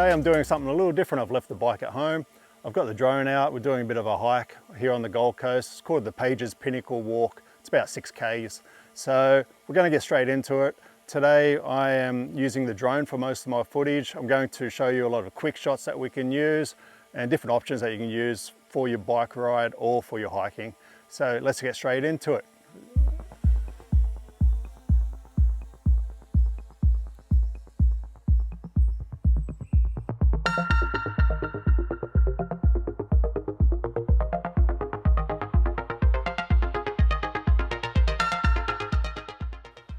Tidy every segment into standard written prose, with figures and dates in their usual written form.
today I'm doing something a little different. I've left the bike at home. I've got the drone out. We're doing a bit of a hike here on the Gold Coast. It's called the Pages Pinnacle Walk. It's about 6 Ks. So we're going to get straight into it. Today I am using the drone for most of my footage. I'm going to show you a lot of quick shots that we can use and different options that you can use for your bike ride or for your hiking. So let's get straight into it.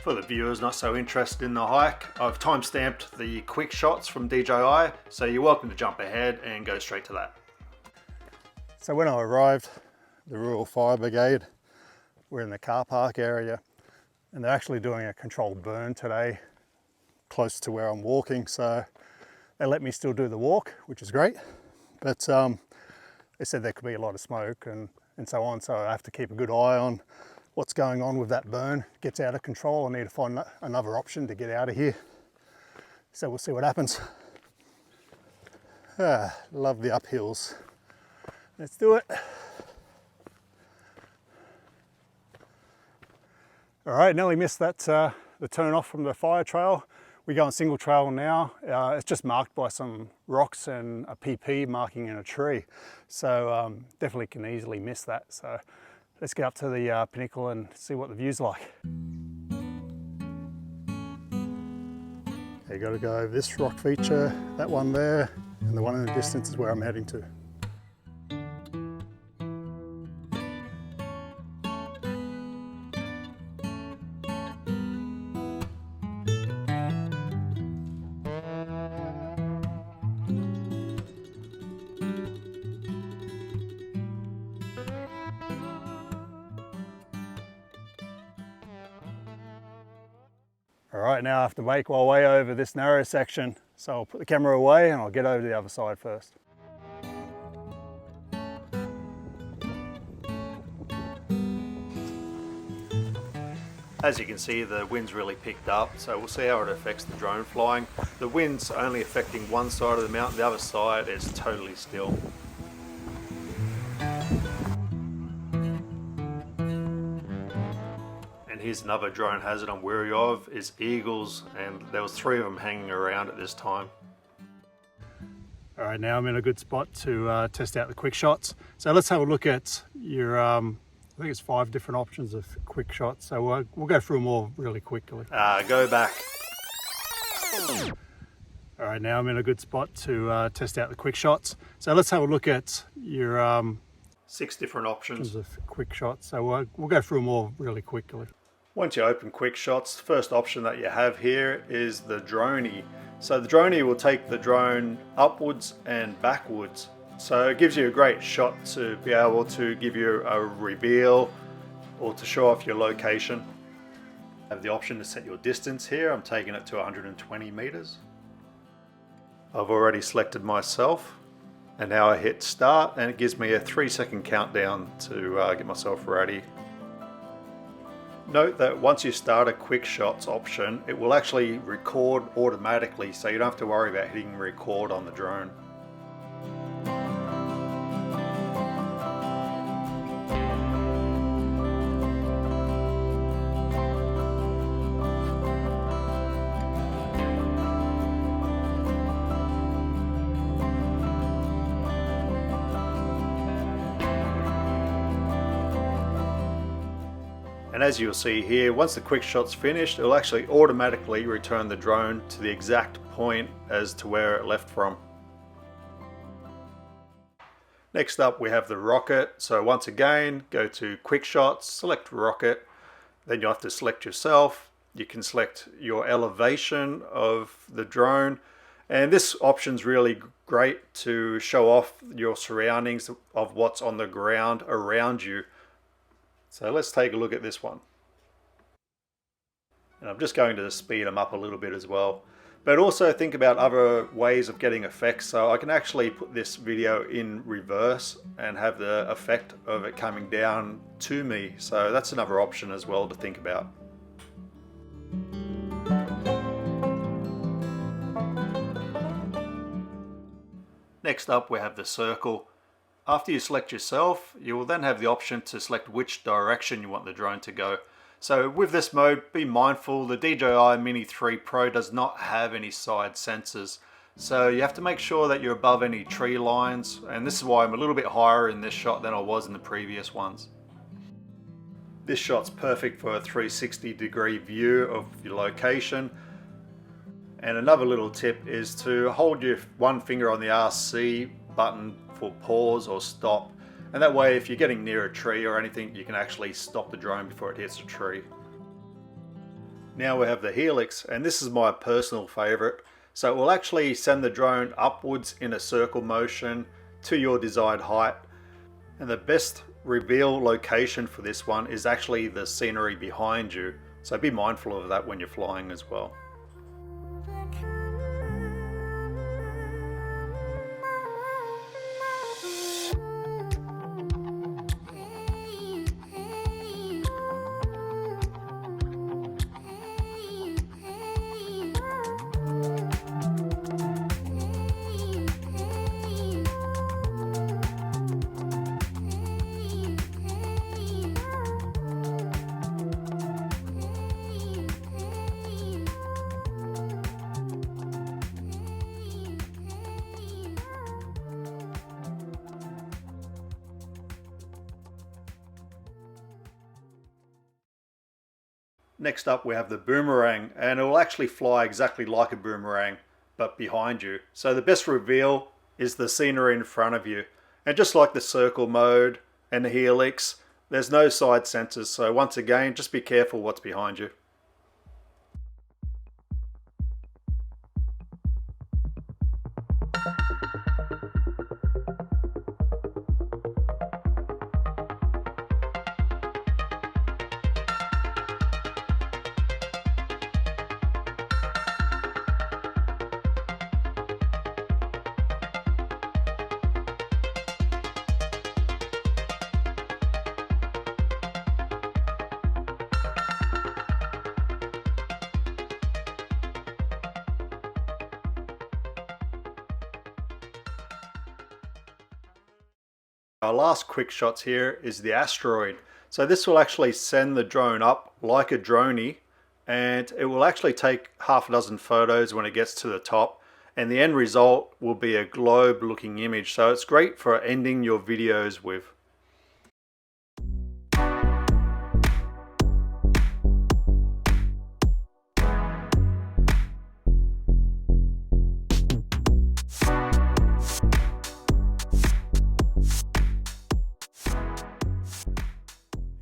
For the viewers not so interested in the hike, I've time-stamped the quick shots from DJI, so you're welcome to jump ahead and go straight to that. So when I arrived, the Rural Fire Brigade were in the car park area, and they're actually doing a controlled burn today close to where I'm walking, so they let me still do the walk, which is great, but they said there could be a lot of smoke and so on, so I have to keep a good eye on what's going on with that burn. It gets out of control. I need to find another option to get out of here. So we'll see what happens. Love the uphills. Let's do it. All right, nearly missed that, the turn off from the fire trail. We go on single trail now. It's just marked by some rocks and a PP marking in a tree. So definitely can easily miss that. So let's get up to the pinnacle and see what the view's like. You got to go over this rock feature, that one there, and the one in the distance is where I'm heading to. All right, now I have to make my way over this narrow section. So I'll put the camera away and I'll get over to the other side first. As you can see, the wind's really picked up, so we'll see how it affects the drone flying. The wind's only affecting one side of the mountain, the other side is totally still. Here's another drone hazard I'm wary of, is eagles, and there was 3 of them hanging around at this time. All right, now I'm in a good spot to test out the quick shots. So let's have a look at your, I think it's 5 different options of quick shots. So we'll go through them all really quickly. Go back. All right, now I'm in a good spot to test out the quick shots. So let's have a look at your 6 different options of quick shots. So we'll go through them all really quickly. Once you open quick shots, the first option that you have here is the Dronie. So the Dronie will take the drone upwards and backwards. So it gives you a great shot to be able to give you a reveal or to show off your location. You have the option to set your distance here. I'm taking it to 120 meters. I've already selected myself, and now I hit start and it gives me a 3-second countdown to get myself ready. Note that once you start a quick shots option, it will actually record automatically, so you don't have to worry about hitting record on the drone. And as you'll see here, once the quick shot's finished, it'll actually automatically return the drone to the exact point as to where it left from. Next up we have the rocket. So once again, go to quick shots, select rocket, then you'll have to select yourself. You can select your elevation of the drone, and this option's really great to show off your surroundings of what's on the ground around you. So let's take a look at this one. And I'm just going to speed them up a little bit as well. But also think about other ways of getting effects. So I can actually put this video in reverse and have the effect of it coming down to me. So that's another option as well to think about. Next up we have the circle. After you select yourself, you will then have the option to select which direction you want the drone to go. So with this mode, be mindful, the DJI Mini 3 Pro does not have any side sensors. So you have to make sure that you're above any tree lines, and this is why I'm a little bit higher in this shot than I was in the previous ones. This shot's perfect for a 360-degree view of your location. And another little tip is to hold your one finger on the RC button for pause or stop, and that way if you're getting near a tree or anything, you can actually stop the drone before it hits a tree. Now we have the Helix, and this is my personal favorite. So it will actually send the drone upwards in a circle motion to your desired height, and the best reveal location for this one is actually the scenery behind you, so be mindful of that when you're flying as well. Next up we have the boomerang, and it will actually fly exactly like a boomerang but behind you. So the best reveal is the scenery in front of you, and just like the circle mode and the Helix, there's no side sensors, so once again just be careful what's behind you. Our last quick shots here is the asteroid. So this will actually send the drone up like a droney, and it will actually take half a dozen photos when it gets to the top, and the end result will be a globe looking image. So it's great for ending your videos with.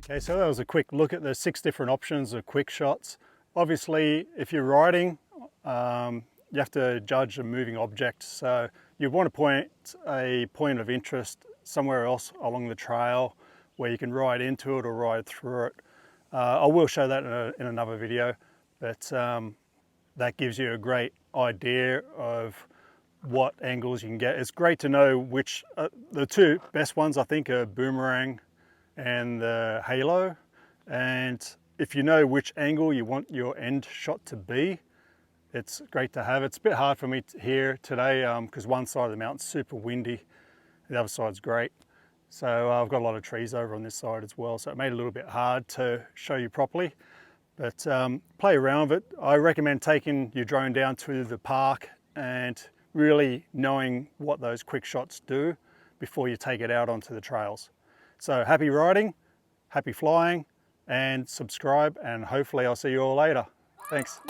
Okay, so that was a quick look at the 6 different options of quick shots. Obviously, if you're riding, you have to judge a moving object. So you want to point a point of interest somewhere else along the trail where you can ride into it or ride through it. I will show that in another video, but that gives you a great idea of what angles you can get. It's great to know which, the 2 best ones I think are boomerang and the halo, and if you know which angle you want your end shot to be, it's great to have. It's a bit hard for me here today because one side of the mountain's super windy, the other side's great. So I've got a lot of trees over on this side as well, so it made it a little bit hard to show you properly, but play around with it. I recommend taking your drone down to the park and really knowing what those quick shots do before you take it out onto the trails. So happy riding, happy flying, and subscribe, and hopefully I'll see you all later. Thanks.